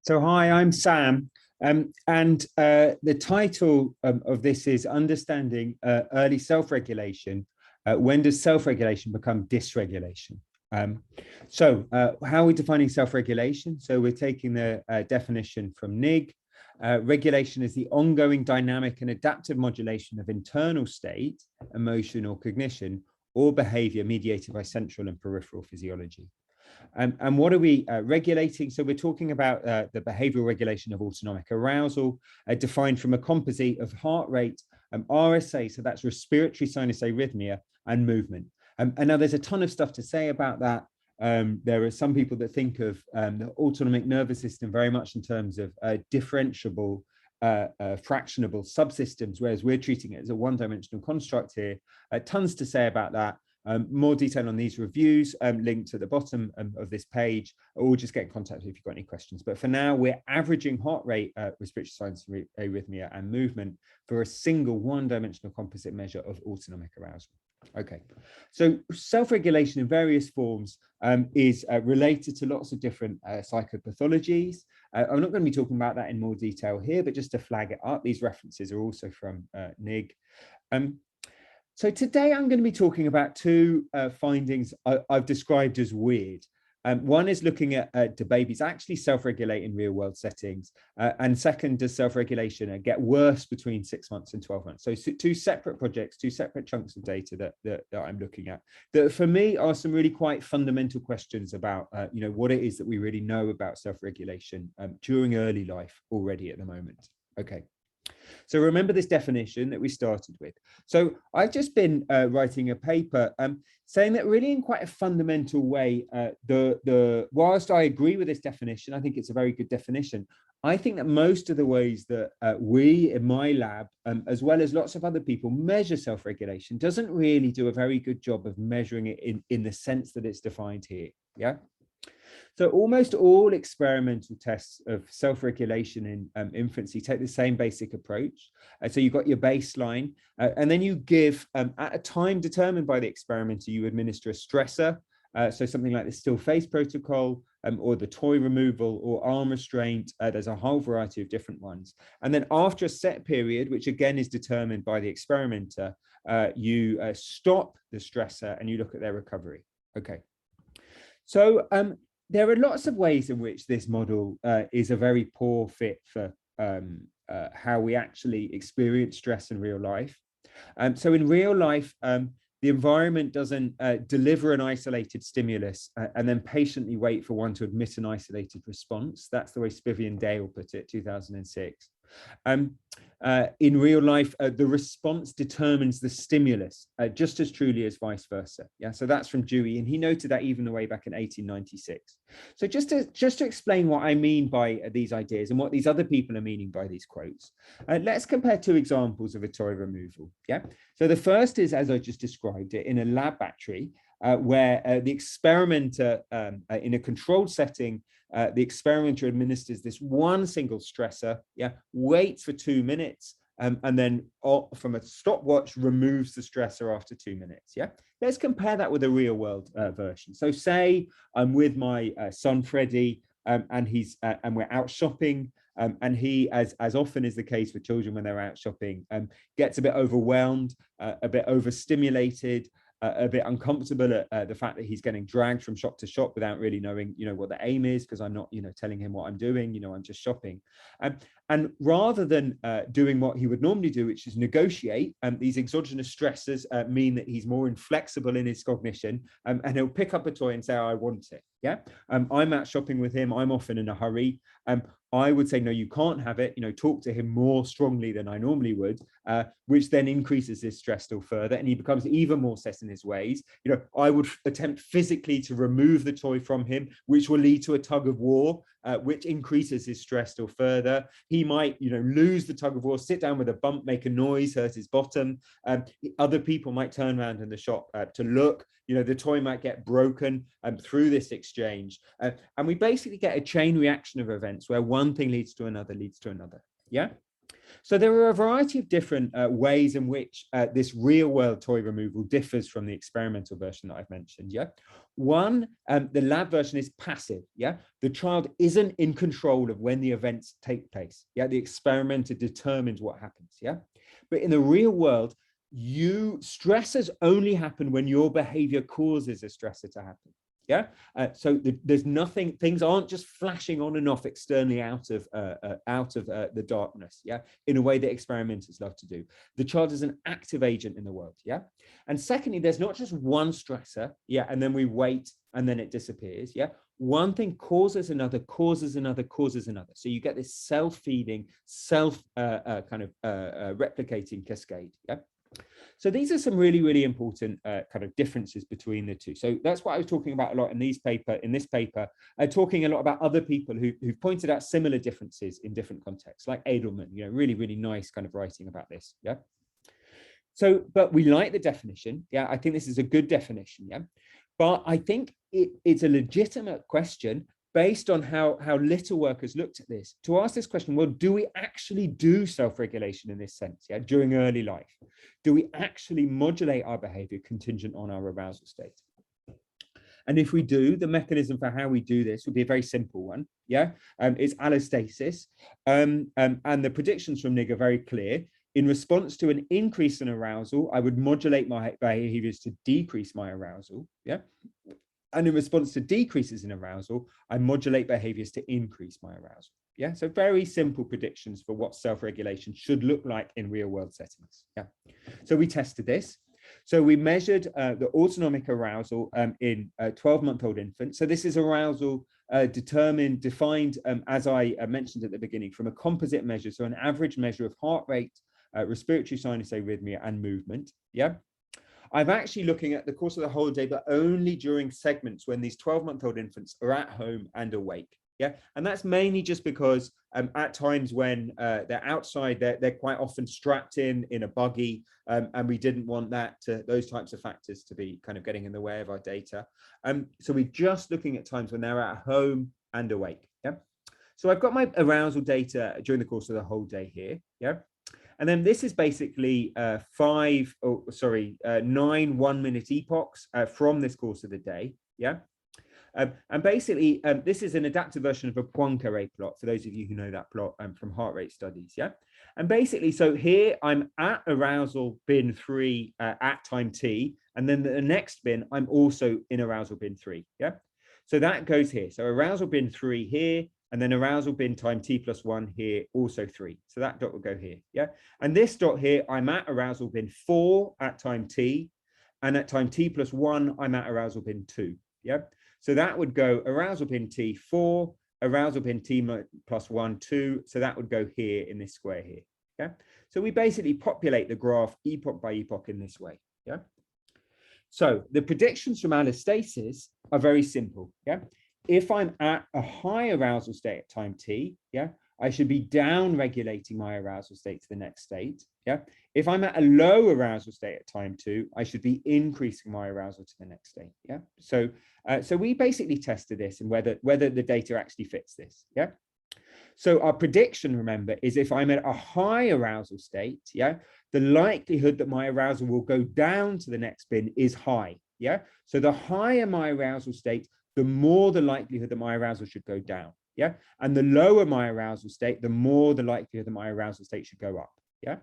So hi, I'm Sam, and the title of this is Understanding Early Self-Regulation. When does self-regulation become dysregulation? How are we defining self-regulation? So we're taking the definition from Nig. Regulation is the ongoing dynamic and adaptive modulation of internal state, emotion or cognition, or behavior mediated by central and peripheral physiology. And what are we regulating? So we're talking about the behavioral regulation of autonomic arousal, defined from a composite of heart rate, RSA, so that's respiratory sinus arrhythmia, and movement. And now there's a ton of stuff to say about that. There are some people that think of the autonomic nervous system very much in terms of differentiable, fractionable subsystems, whereas we're treating it as a one-dimensional construct here. Tons to say about that. More detail on these reviews linked at the bottom of this page, or just get in contact if you've got any questions. But for now, we're averaging heart rate, respiratory sinus arrhythmia, and movement for a single one-dimensional composite measure of autonomic arousal. Okay, so self-regulation in various forms is related to lots of different psychopathologies. I'm not going to be talking about that in more detail here, but just to flag it up, these references are also from Nig. So today I'm going to be talking about two findings I've described as weird. One is looking at do babies actually self-regulate in real world settings? And second, does self-regulation get worse between 6 months and 12 months? So two separate projects, two separate chunks of data that I'm looking at, that for me are some really quite fundamental questions about what it is that we really know about self-regulation during early life already at the moment. Okay. So remember this definition that we started with. So I've just been writing a paper saying that really in quite a fundamental way, whilst I agree with this definition, I think it's a very good definition. I think that most of the ways that we in my lab, as well as lots of other people, measure self-regulation doesn't really do a very good job of measuring it in the sense that it's defined here. Yeah. So almost all experimental tests of self-regulation in infancy take the same basic approach. So you've got your baseline, and then you give, at a time determined by the experimenter, you administer a stressor. So something like the still face protocol, or the toy removal or arm restraint. There's a whole variety of different ones. And then after a set period, which again is determined by the experimenter, you stop the stressor and you look at their recovery. Okay. So there are lots of ways in which this model is a very poor fit for how we actually experience stress in real life. So in real life, the environment doesn't deliver an isolated stimulus and then patiently wait for one to admit an isolated response. That's the way Spivey and Dale put it, 2006. In real life, the response determines the stimulus just as truly as vice versa. Yeah, so that's from Dewey, and he noted that even the way back in 1896. So just to explain what I mean by these ideas and what these other people are meaning by these quotes, let's compare two examples of a toy removal. Yeah, so the first is, as I just described it, in a lab battery where the experimenter in a controlled setting, the experimenter administers this one single stressor, yeah, waits for 2 minutes, and then from a stopwatch removes the stressor after 2 minutes. Yeah, let's compare that with a real world version. So say I'm with my son Freddie, and we're out shopping, and he, as often is the case with children when they're out shopping, gets a bit overwhelmed, a bit overstimulated, a bit uncomfortable at the fact that he's getting dragged from shop to shop without really knowing, what the aim is, because I'm not, telling him what I'm doing, I'm just shopping. And rather than doing what he would normally do, which is negotiate, these exogenous stressors mean that he's more inflexible in his cognition, and he'll pick up a toy and say, oh, I want it. Yeah, I'm out shopping with him. I'm often in a hurry. I would say, no, you can't have it, talk to him more strongly than I normally would, which then increases his stress still further. And he becomes even more set in his ways. I would attempt physically to remove the toy from him, which will lead to a tug of war, which increases his stress still further. He might, lose the tug of war, sit down with a bump, make a noise, hurt his bottom. Other people might turn around in the shop to look. The toy might get broken through this exchange. And we basically get a chain reaction of events where one thing leads to another, Yeah. So there are a variety of different ways in which this real world toy removal differs from the experimental version that I've mentioned. Yeah. One, the lab version is passive. Yeah. The child isn't in control of when the events take place. Yeah. The experimenter determines what happens. Yeah. But in the real world, stressors only happen when your behavior causes a stressor to happen. Yeah. So there's nothing, things aren't just flashing on and off externally out of the darkness. Yeah. In a way that experimenters love to do. The child is an active agent in the world. Yeah. And secondly, there's not just one stressor. Yeah. And then we wait and then it disappears. Yeah. One thing causes another, causes another, causes another. So you get this self-feeding, replicating cascade. Yeah. So these are some really, really important kind of differences between the two. So that's what I was talking about a lot in this paper, talking a lot about other people who've pointed out similar differences in different contexts, like Edelman, really, really nice kind of writing about this. Yeah. So, but we like the definition. Yeah, I think this is a good definition. Yeah. But I think it's a legitimate question based on how little work has looked at this, to ask this question, well, do we actually do self-regulation in this sense, yeah, during early life? Do we actually modulate our behavior contingent on our arousal state? And if we do, the mechanism for how we do this would be a very simple one, yeah? It's allostasis, and the predictions from Nig are very clear. In response to an increase in arousal, I would modulate my behaviors to decrease my arousal, yeah? And in response to decreases in arousal, I modulate behaviors to increase my arousal. Yeah, so very simple predictions for what self-regulation should look like in real world settings. Yeah, so we tested this. So we measured the autonomic arousal in 12-month-old infants. So this is arousal defined, as I mentioned at the beginning, from a composite measure. So an average measure of heart rate, respiratory sinus arrhythmia, and movement. Yeah. I'm actually looking at the course of the whole day, but only during segments when these 12-month-old infants are at home and awake. Yeah, and that's mainly just because at times when they're outside, they're quite often strapped in a buggy, and we didn't want those types of factors to be kind of getting in the way of our data. So we're just looking at times when they're at home and awake. Yeah, so I've got my arousal data during the course of the whole day here. Yeah. And then this is basically 9 1-minute epochs from this course of the day. Yeah. And basically, this is an adaptive version of a Poincaré plot, for those of you who know that plot from heart rate studies. Yeah. And basically, so here I'm at arousal bin 3 at time t, and then the next bin, I'm also in arousal bin 3. Yeah. So that goes here. So arousal bin 3 here, and then arousal bin time t+1 here, also 3. So that dot will go here. Yeah. And this dot here, I'm at arousal bin 4 at time t, and at time t+1, I'm at arousal bin 2. Yeah. So that would go arousal bin t 4, arousal bin t+1 2. So that would go here in this square here. Yeah. So we basically populate the graph epoch by epoch in this way. Yeah. So the predictions from allostasis are very simple. Yeah. If I'm at a high arousal state at time t, yeah, I should be down regulating my arousal state to the next state. Yeah. If I'm at a low arousal state at time 2, I should be increasing my arousal to the next state. Yeah. So we basically tested this and whether the data actually fits this. Yeah. So our prediction, remember, is if I'm at a high arousal state, yeah, the likelihood that my arousal will go down to the next bin is high. Yeah. So the higher my arousal state, the more the likelihood that my arousal should go down. Yeah. And the lower my arousal state, the more the likelihood that my arousal state should go up. Yeah.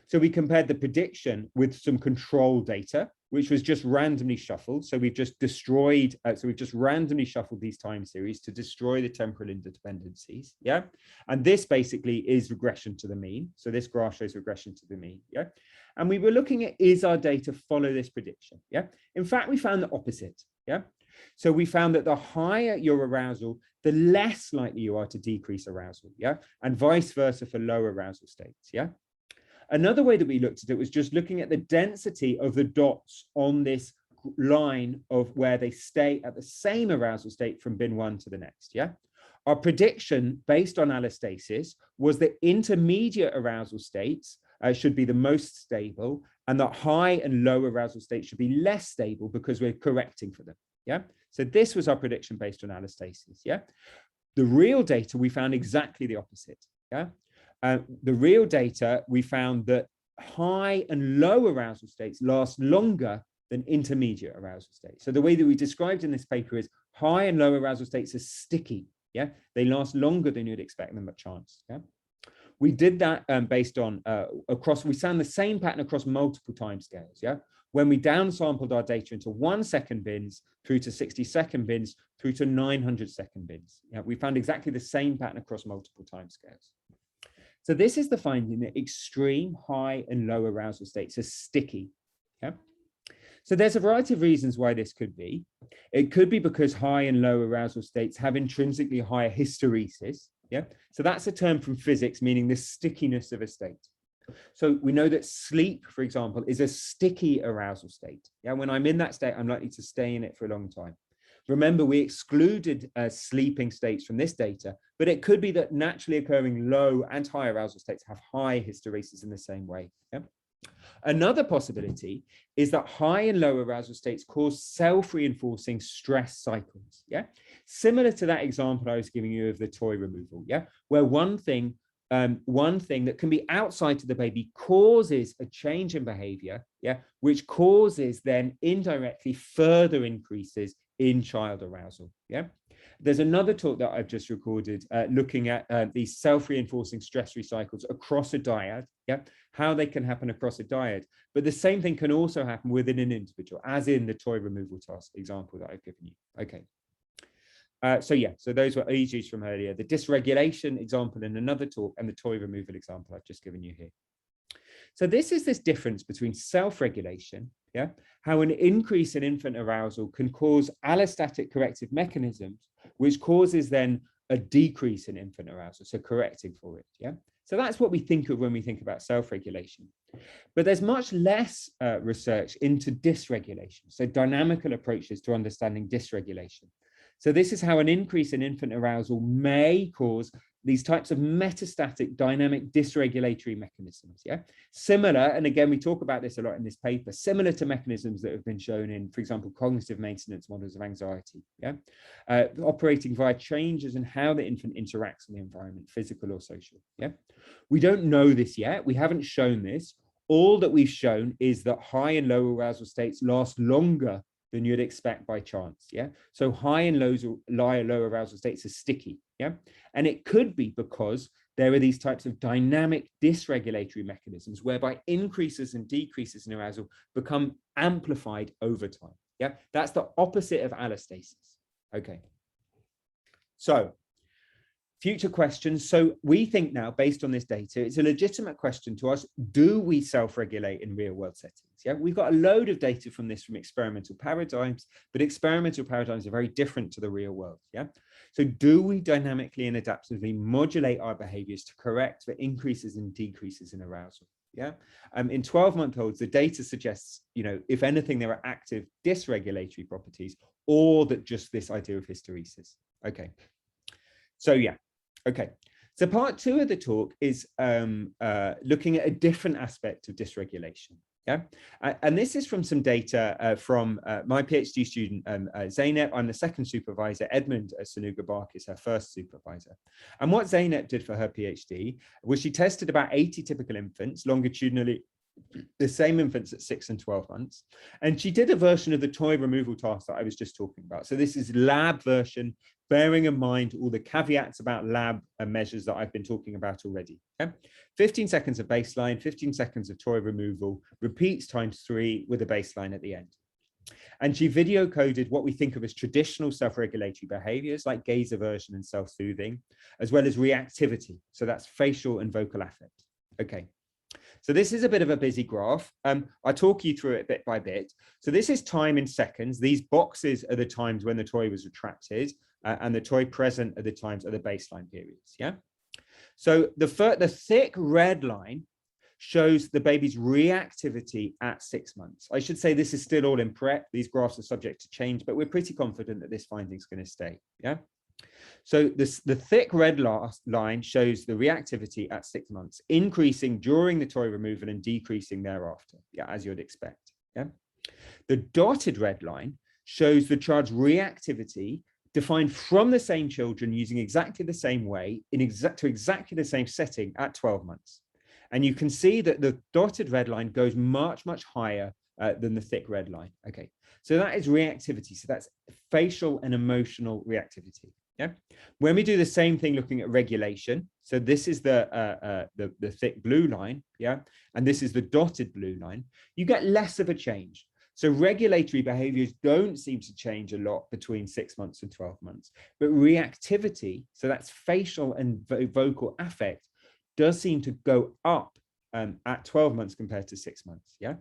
So we compared the prediction with some control data, which was just randomly shuffled. So we've just destroyed, we've just randomly shuffled these time series to destroy the temporal interdependencies. Yeah. And this basically is regression to the mean. So this graph shows regression to the mean. Yeah. And we were looking at, is our data follow this prediction? Yeah. In fact, we found the opposite. Yeah. So we found that the higher your arousal, the less likely you are to decrease arousal. Yeah. And vice versa for low arousal states. Yeah. Another way that we looked at it was just looking at the density of the dots on this line of where they stay at the same arousal state from bin 1 to the next. Yeah. Our prediction based on allostasis was that intermediate arousal states should be the most stable, and that high and low arousal states should be less stable because we're correcting for them. Yeah. So this was our prediction based on allostasis. Yeah. The real data, we found exactly the opposite. Yeah. The real data, we found that high and low arousal states last longer than intermediate arousal states. So the way that we described in this paper is high and low arousal states are sticky. Yeah, they last longer than you'd expect them by chance. Yeah, we did that based on we found the same pattern across multiple timescales. Yeah, when we downsampled our data into 1 second bins through to 60-second bins through to 900-second bins. Yeah, we found exactly the same pattern across multiple timescales. So this is the finding that extreme high and low arousal states are sticky. Yeah. So there's a variety of reasons why this could be. It could be because high and low arousal states have intrinsically higher hysteresis. Yeah. So that's a term from physics meaning the stickiness of a state. So we know that sleep, for example, is a sticky arousal state. Yeah. When I'm in that state, I'm likely to stay in it for a long time. Remember, we excluded sleeping states from this data, but it could be that naturally occurring low and high arousal states have high hysteresis in the same way. Yeah? Another possibility is that high and low arousal states cause self-reinforcing stress cycles. Yeah, similar to that example I was giving you of the toy removal. Yeah, where one thing that can be outside to the baby causes a change in behavior. Yeah, which causes then indirectly further increases in child arousal. Yeah, there's another talk that I've just recorded looking at these self-reinforcing stress cycles across a dyad. Yeah, how they can happen across a dyad, but the same thing can also happen within an individual, as in the toy removal task example that I've given you. Okay. So those were EGs from earlier, the dysregulation example in another talk and the toy removal example I've just given you here. So this is this difference between self-regulation, yeah, how an increase in infant arousal can cause allostatic corrective mechanisms, which causes then a decrease in infant arousal, so correcting for it, yeah. So that's what we think of when we think about self-regulation. But there's much less research into dysregulation, so dynamical approaches to understanding dysregulation. So this is how an increase in infant arousal may cause these types of metastatic dynamic dysregulatory mechanisms. Yeah, similar, and again, we talk about this a lot in this paper, similar to mechanisms that have been shown in, for example, cognitive maintenance models of anxiety. Yeah, operating via changes in how the infant interacts in the environment, physical or social. Yeah, we don't know this yet. We haven't shown this. All that we've shown is that high and low arousal states last longer than you'd expect by chance. Yeah, so high and low arousal states are sticky. Yeah, and it could be because there are these types of dynamic dysregulatory mechanisms whereby increases and decreases in arousal become amplified over time. Yeah, that's the opposite of allostasis. Okay, so future questions. So we think now, based on this data, it's a legitimate question to us, do we self-regulate in real world settings? Yeah, we've got a load of data from this from experimental paradigms, but experimental paradigms are very different to the real world. Yeah, so do we dynamically and adaptively modulate our behaviors to correct for increases and decreases in arousal? Yeah, in 12-month-olds, the data suggests, you know, if anything, there are active dysregulatory properties, or that just this idea of hysteresis. Okay, so yeah. Okay, so part 2 of the talk is looking at a different aspect of dysregulation. Yeah, and this is from some data from my PhD student Zeynep. I'm the second supervisor. Edmund Sanuga-Bark is her first supervisor. And what Zeynep did for her PhD was she tested about 80 typical infants longitudinally, the same infants at 6 and 12 months. And she did a version of the toy removal task that I was just talking about. So this is lab version, bearing in mind all the caveats about lab measures that I've been talking about already. Okay? 15 seconds of baseline, 15 seconds of toy removal, repeats times 3 with a baseline at the end. And she video coded what we think of as traditional self-regulatory behaviors like gaze aversion and self-soothing, as well as reactivity. So that's facial and vocal affect. Okay. So this is a bit of a busy graph. I'll talk you through it bit by bit. So this is time in seconds. These boxes are the times when the toy was retracted, and the toy present are the times of the baseline periods. Yeah. So the thick red line shows the baby's reactivity at 6 months. I should say this is still all in prep. These graphs are subject to change, but we're pretty confident that this finding is going to stay. Yeah. So the thick red line shows the reactivity at 6 months, increasing during the toy removal and decreasing thereafter, yeah, as you'd expect. Yeah. The dotted red line shows the child's reactivity defined from the same children using exactly the same way to exactly the same setting at 12 months. And you can see that the dotted red line goes much, much higher than the thick red line. Okay, so that is reactivity. So that's facial and emotional reactivity. Yeah. When we do the same thing looking at regulation, so this is the thick blue line, yeah, and this is the dotted blue line, you get less of a change. So regulatory behaviors don't seem to change a lot between 6 months and 12 months, but reactivity, so that's facial and vocal affect, does seem to go up at 12 months compared to 6 months, yeah?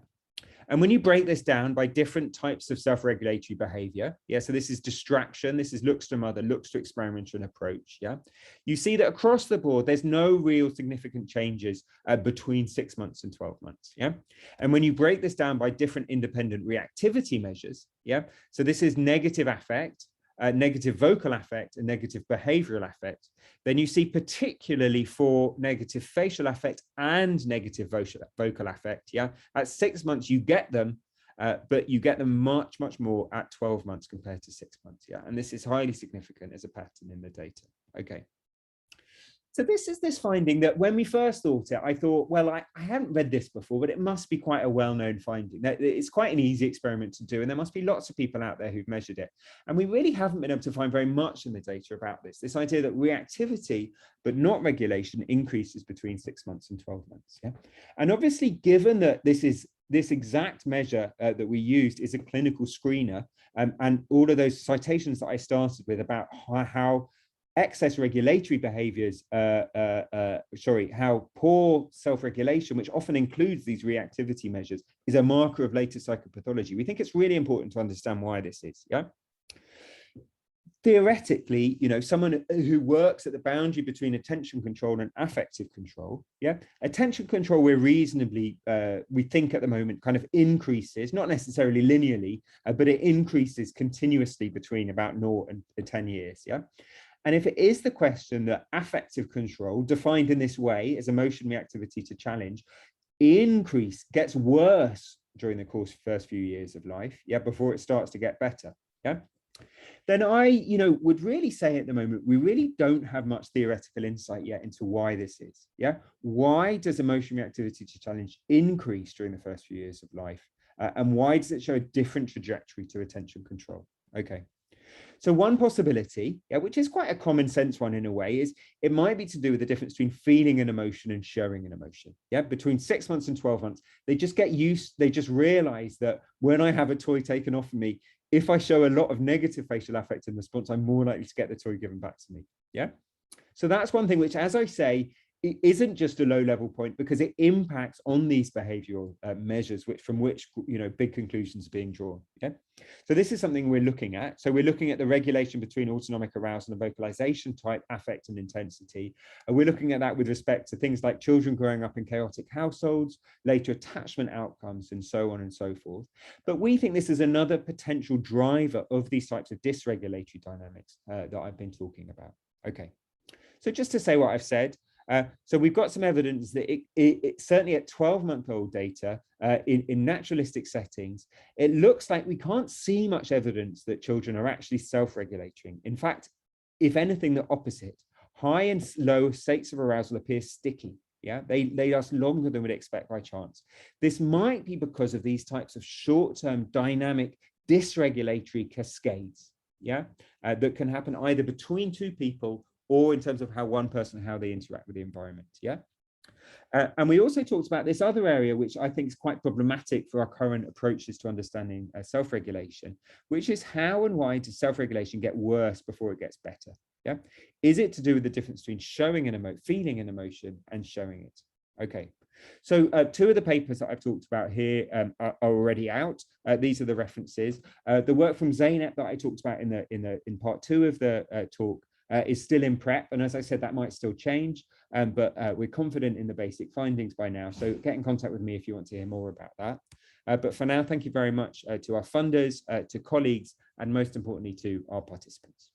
And when you break this down by different types of self-regulatory behavior, yeah, so this is distraction, this is looks to mother, looks to experimental approach, yeah, you see that across the board, there's no real significant changes between 6 months and 12 months, yeah. And when you break this down by different independent reactivity measures, yeah, so this is negative affect, negative vocal affect and negative behavioral affect, then you see particularly for negative facial affect and negative vocal affect, yeah, at 6 months you get them, but you get them much, much more at 12 months compared to 6 months, yeah, and this is highly significant as a pattern in the data. Okay. So this is this finding that when we first thought it, I thought, well, I haven't read this before, but it must be quite a well-known finding. It's quite an easy experiment to do, and there must be lots of people out there who've measured it. And we really haven't been able to find very much in the data about this idea that reactivity, but not regulation, increases between 6 months and 12 months. Yeah. And obviously, given that this exact measure that we used is a clinical screener, and all of those citations that I started with about how excess regulatory behaviors, how poor self-regulation, which often includes these reactivity measures, is a marker of later psychopathology. We think it's really important to understand why this is, yeah? Theoretically, you know, someone who works at the boundary between attention control and affective control, yeah, attention control, we're reasonably, we think at the moment kind of increases, not necessarily linearly, but it increases continuously between about 0 and 10 years, yeah? And if it is the question that affective control, defined in this way as emotion reactivity to challenge, gets worse during the course of the first few years of life, yeah, before it starts to get better, yeah, then I, would really say at the moment, we really don't have much theoretical insight yet into why this is, yeah? Why does emotion reactivity to challenge increase during the first few years of life? And why does it show a different trajectory to attention control? Okay. So one possibility, yeah, which is quite a common sense one in a way, is it might be to do with the difference between feeling an emotion and showing an emotion. Yeah, between 6 months and 12 months, they just get used, they just realize that when I have a toy taken off of me, if I show a lot of negative facial affect in response, I'm more likely to get the toy given back to me. Yeah. So that's one thing which, as I say, it isn't just a low level point because it impacts on these behavioral measures from which big conclusions are being drawn. Okay, so this is something we're looking at. So we're looking at the regulation between autonomic arousal and vocalization type affect and intensity, and we're looking at that with respect to things like children growing up in chaotic households, later attachment outcomes, and so on and so forth. But we think this is another potential driver of these types of dysregulatory dynamics that I've been talking about. Okay, so just to say what I've said, so we've got some evidence that it certainly at 12-month-old data in naturalistic settings, it looks like we can't see much evidence that children are actually self-regulating. In fact, if anything, the opposite. High and low states of arousal appear sticky. Yeah, they last longer than we'd expect by chance. This might be because of these types of short-term dynamic dysregulatory cascades, yeah, that can happen either between two people or in terms of how one person, how they interact with the environment, yeah? And we also talked about this other area, which I think is quite problematic for our current approaches to understanding self-regulation, which is how and why does self-regulation get worse before it gets better, yeah? Is it to do with the difference between showing an emotion, feeling an emotion and showing it? Okay. So two of the papers that I've talked about here are already out. These are the references. The work from Zeynep that I talked about in part 2 of the talk is still in prep, and as I said, that might still change, but we're confident in the basic findings by now, so get in contact with me if you want to hear more about that. But for now, thank you very much to our funders, to colleagues, and most importantly to our participants.